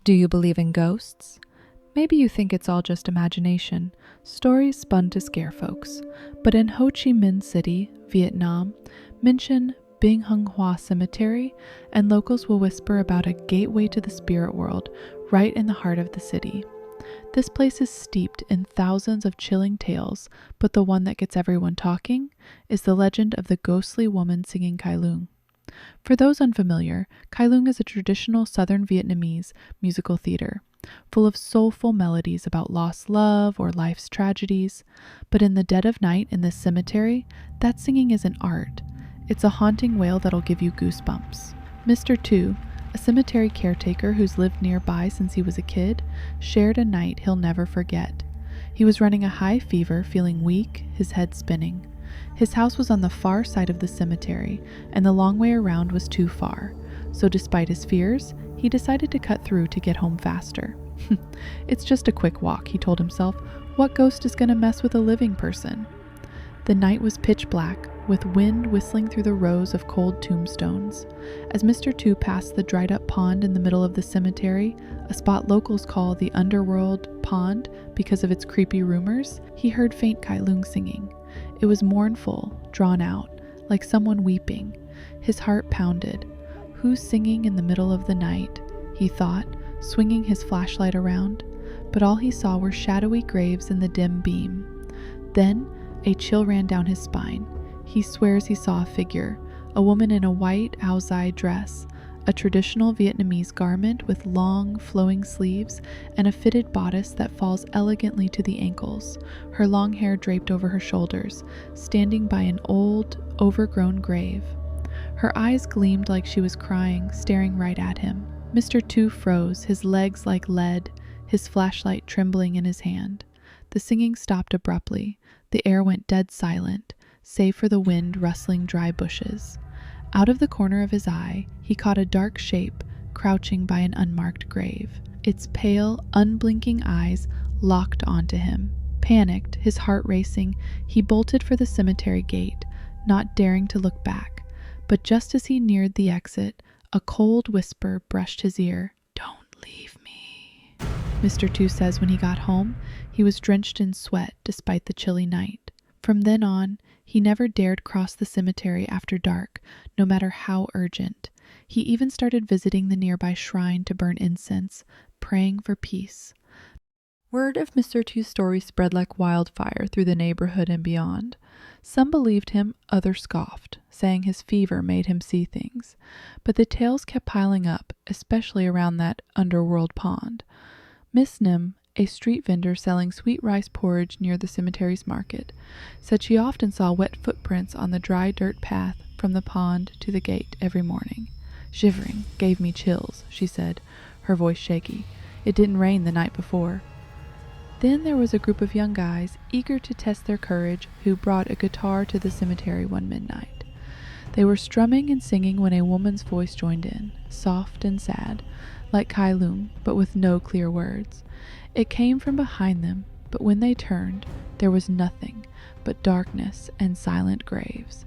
Do you believe in ghosts? Maybe you think it's all just imagination, stories spun to scare folks. But in Ho Chi Minh City, Vietnam, mention Binh Hung Hoa Cemetery, and locals will whisper about a gateway to the spirit world right in the heart of the city. This place is steeped in thousands of chilling tales, but the one that gets everyone talking is the legend of the ghostly woman singing Kai Lung. For those unfamiliar, Kai Lung is a traditional southern Vietnamese musical theater, full of soulful melodies about lost love or life's tragedies. But in the dead of night in this cemetery, that singing isn't art. It's a haunting wail that'll give you goosebumps. Mr. Tu, a cemetery caretaker who's lived nearby since he was a kid, shared a night he'll never forget. He was running a high fever, feeling weak, his head spinning. His house was on the far side of the cemetery, and the long way around was too far. So despite his fears, he decided to cut through to get home faster. It's just a quick walk, he told himself. What ghost is going to mess with a living person? The night was pitch black, with wind whistling through the rows of cold tombstones. As Mr. Tu passed the dried-up pond in the middle of the cemetery, a spot locals call the Underworld Pond because of its creepy rumors, he heard faint Kai Lung singing. It was mournful, drawn out, like someone weeping. His heart pounded. Who's singing in the middle of the night? He thought, swinging his flashlight around. But all he saw were shadowy graves in the dim beam. Then, a chill ran down his spine. He swears he saw a figure, a woman in a white ao dai dress, a traditional Vietnamese garment with long, flowing sleeves and a fitted bodice that falls elegantly to the ankles, her long hair draped over her shoulders, standing by an old, overgrown grave. Her eyes gleamed like she was crying, staring right at him. Mr. Tu froze, his legs like lead, his flashlight trembling in his hand. The singing stopped abruptly. The air went dead silent, save for the wind rustling dry bushes. Out of the corner of his eye, he caught a dark shape crouching by an unmarked grave. Its pale, unblinking eyes locked onto him. Panicked, his heart racing, he bolted for the cemetery gate, not daring to look back. But just as he neared the exit, a cold whisper brushed his ear. "Don't leave me." Mr. Tu says when he got home, he was drenched in sweat despite the chilly night. From then on, he never dared cross the cemetery after dark, no matter how urgent. He even started visiting the nearby shrine to burn incense, praying for peace. Word of Mr. Tu's story spread like wildfire through the neighborhood and beyond. Some believed him, others scoffed, saying his fever made him see things. But the tales kept piling up, especially around that underworld pond. Miss Nim, a street vendor selling sweet rice porridge near the cemetery's market, said she often saw wet footprints on the dry dirt path from the pond to the gate every morning. "Shivering gave me chills," she said, her voice shaky. "It didn't rain the night before." Then there was a group of young guys eager to test their courage who brought a guitar to the cemetery one midnight. They were strumming and singing when a woman's voice joined in, soft and sad, like Kai Lung, but with no clear words. It came from behind them, but when they turned, there was nothing but darkness and silent graves.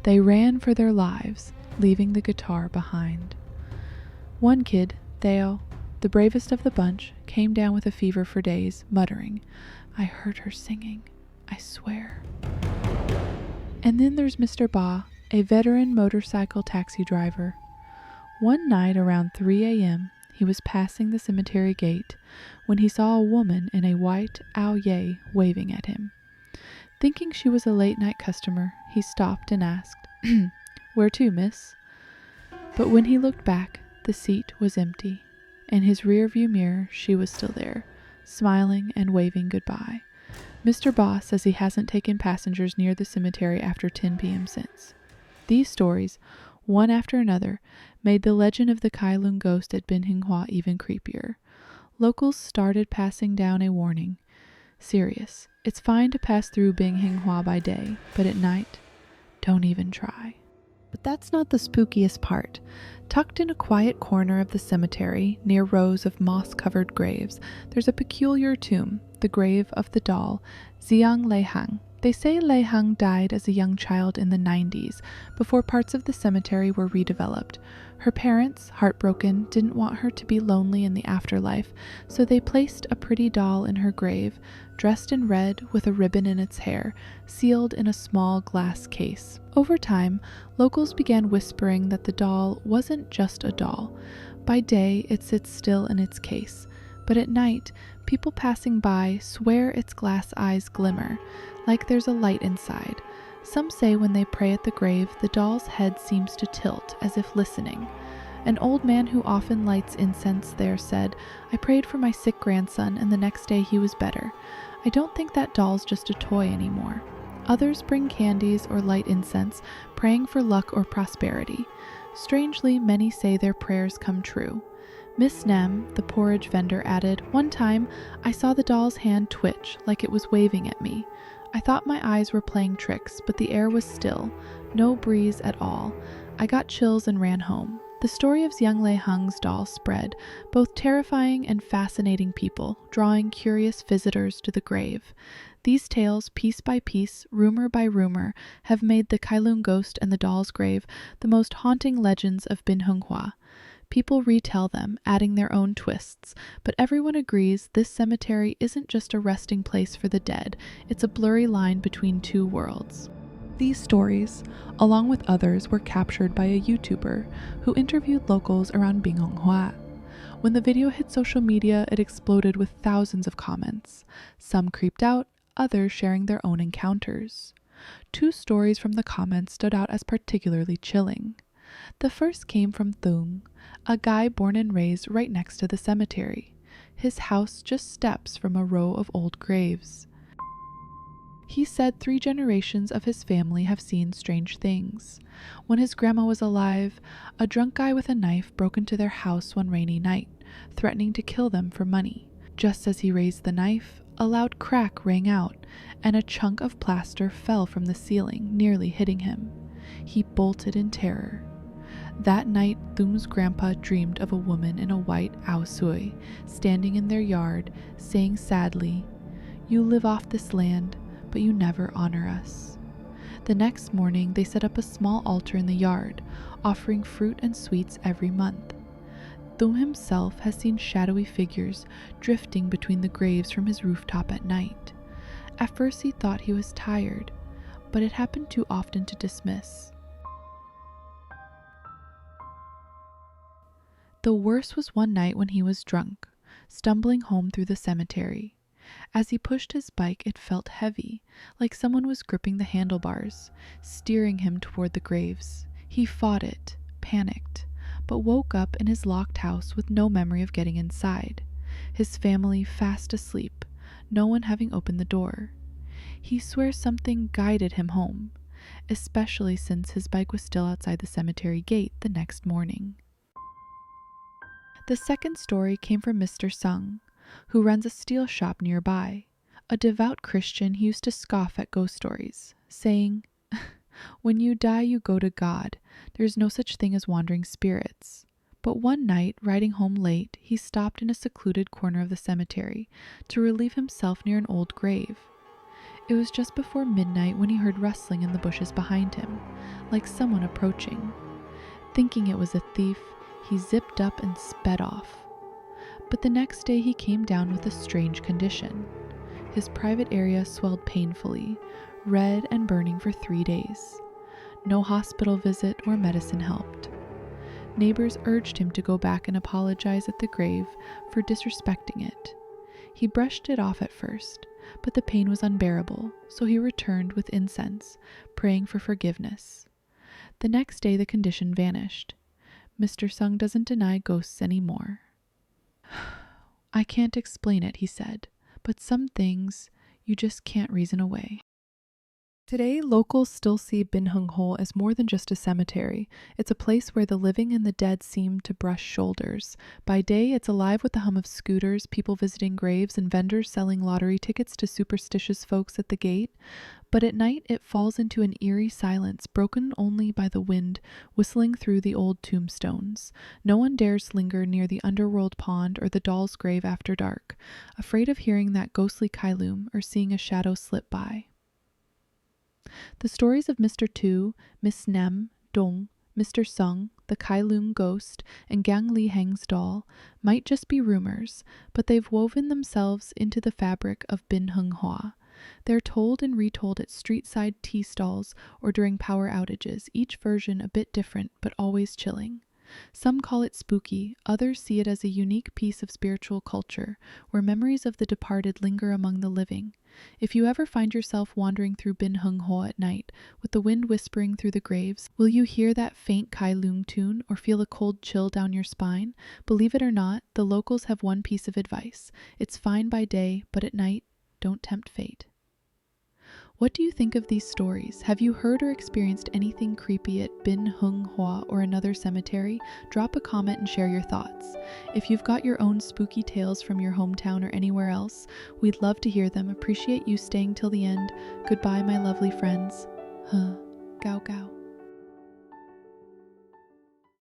They ran for their lives, leaving the guitar behind. One kid, Theo, the bravest of the bunch, came down with a fever for days, muttering, "I heard her singing, I swear." And then there's Mr. Ba, a veteran motorcycle taxi driver. One night around 3 a.m., he was passing the cemetery gate when he saw a woman in a white ao dai waving at him. Thinking she was a late-night customer, he stopped and asked, "Where to, miss?" But when he looked back, the seat was empty. In his rear-view mirror, she was still there, smiling and waving goodbye. Mr. Ba says he hasn't taken passengers near the cemetery after 10 p.m. since. These stories, one after another, made the legend of the Kai Lung ghost at Binh Hung Hoa even creepier. Locals started passing down a warning. Serious. It's fine to pass through Binh Hung Hoa by day, but at night, don't even try. But that's not the spookiest part. Tucked in a quiet corner of the cemetery, near rows of moss-covered graves, there's a peculiar tomb, the grave of the doll, Xiang Lei Hang, They say Lei Hung died as a young child in the 90s, before parts of the cemetery were redeveloped. Her parents, heartbroken, didn't want her to be lonely in the afterlife, so they placed a pretty doll in her grave, dressed in red with a ribbon in its hair, sealed in a small glass case. Over time, locals began whispering that the doll wasn't just a doll. By day, it sits still in its case, but at night, people passing by swear its glass eyes glimmer, like there's a light inside. Some say when they pray at the grave, the doll's head seems to tilt, as if listening. An old man who often lights incense there said, "I prayed for my sick grandson, and the next day he was better. I don't think that doll's just a toy anymore." Others bring candies or light incense, praying for luck or prosperity. Strangely, many say their prayers come true. Miss Nem, the porridge vendor, added, "One time, I saw the doll's hand twitch, like it was waving at me. I thought my eyes were playing tricks, but the air was still, no breeze at all. I got chills and ran home." The story of young Lei Hung's doll spread, both terrifying and fascinating people, drawing curious visitors to the grave. These tales, piece by piece, rumor by rumor, have made the Kailung ghost and the doll's grave the most haunting legends of Bin Hung Hua. People retell them, adding their own twists, but everyone agrees this cemetery isn't just a resting place for the dead, it's a blurry line between two worlds. These stories, along with others, were captured by a YouTuber who interviewed locals around Bin Hung Hua. When the video hit social media, it exploded with thousands of comments, some creeped out, others sharing their own encounters. Two stories from the comments stood out as particularly chilling. The first came from Thung, a guy born and raised right next to the cemetery. His house just steps from a row of old graves. He said 3 generations of his family have seen strange things. When his grandma was alive, a drunk guy with a knife broke into their house one rainy night, threatening to kill them for money. Just as he raised the knife, a loud crack rang out, and a chunk of plaster fell from the ceiling, nearly hitting him. He bolted in terror. That night, Thum's grandpa dreamed of a woman in a white ao sui, standing in their yard, saying sadly, "You live off this land, but you never honor us." The next morning, they set up a small altar in the yard, offering fruit and sweets every month. Thum himself has seen shadowy figures drifting between the graves from his rooftop at night. At first he thought he was tired, but it happened too often to dismiss. The worst was one night when he was drunk, stumbling home through the cemetery. As he pushed his bike, it felt heavy, like someone was gripping the handlebars, steering him toward the graves. He fought it, panicked, but woke up in his locked house with no memory of getting inside. His family fast asleep, no one having opened the door. He swears something guided him home, especially since his bike was still outside the cemetery gate the next morning. The second story came from Mr. Sung, who runs a steel shop nearby. A devout Christian, he used to scoff at ghost stories, saying, "When you die, you go to God. There's no such thing as wandering spirits." But one night, riding home late, he stopped in a secluded corner of the cemetery to relieve himself near an old grave. It was just before midnight when he heard rustling in the bushes behind him, like someone approaching. Thinking it was a thief, he zipped up and sped off. But the next day he came down with a strange condition. His private area swelled painfully, red and burning for 3 days. No hospital visit or medicine helped. Neighbors urged him to go back and apologize at the grave for disrespecting it. He brushed it off at first, but the pain was unbearable, so he returned with incense, praying for forgiveness. The next day the condition vanished. Mr. Sung doesn't deny ghosts anymore. "I can't explain it," he said, "but some things you just can't reason away." Today, locals still see Bin Hung Ho as more than just a cemetery. It's a place where the living and the dead seem to brush shoulders. By day, it's alive with the hum of scooters, people visiting graves, and vendors selling lottery tickets to superstitious folks at the gate. But at night, it falls into an eerie silence, broken only by the wind whistling through the old tombstones. No one dares linger near the underworld pond or the doll's grave after dark, afraid of hearing that ghostly kailum or seeing a shadow slip by. The stories of Mr. Tu, Miss Nem, Dong, Mr. Sung, the Kai Lung ghost, and Gang Li Heng's doll might just be rumors, but they've woven themselves into the fabric of Bin Heng Hua. They're told and retold at street-side tea stalls or during power outages, each version a bit different but always chilling. Some call it spooky, others see it as a unique piece of spiritual culture, where memories of the departed linger among the living. If you ever find yourself wandering through Bin Heng Ho at night, with the wind whispering through the graves, will you hear that faint Kai Lung tune or feel a cold chill down your spine? Believe it or not, the locals have one piece of advice. It's fine by day, but at night, don't tempt fate. What do you think of these stories? Have you heard or experienced anything creepy at Bin Heng Hua or another cemetery? Drop a comment and share your thoughts. If you've got your own spooky tales from your hometown or anywhere else, we'd love to hear them. Appreciate you staying till the end. Goodbye, my lovely friends. Huh. Gao gao.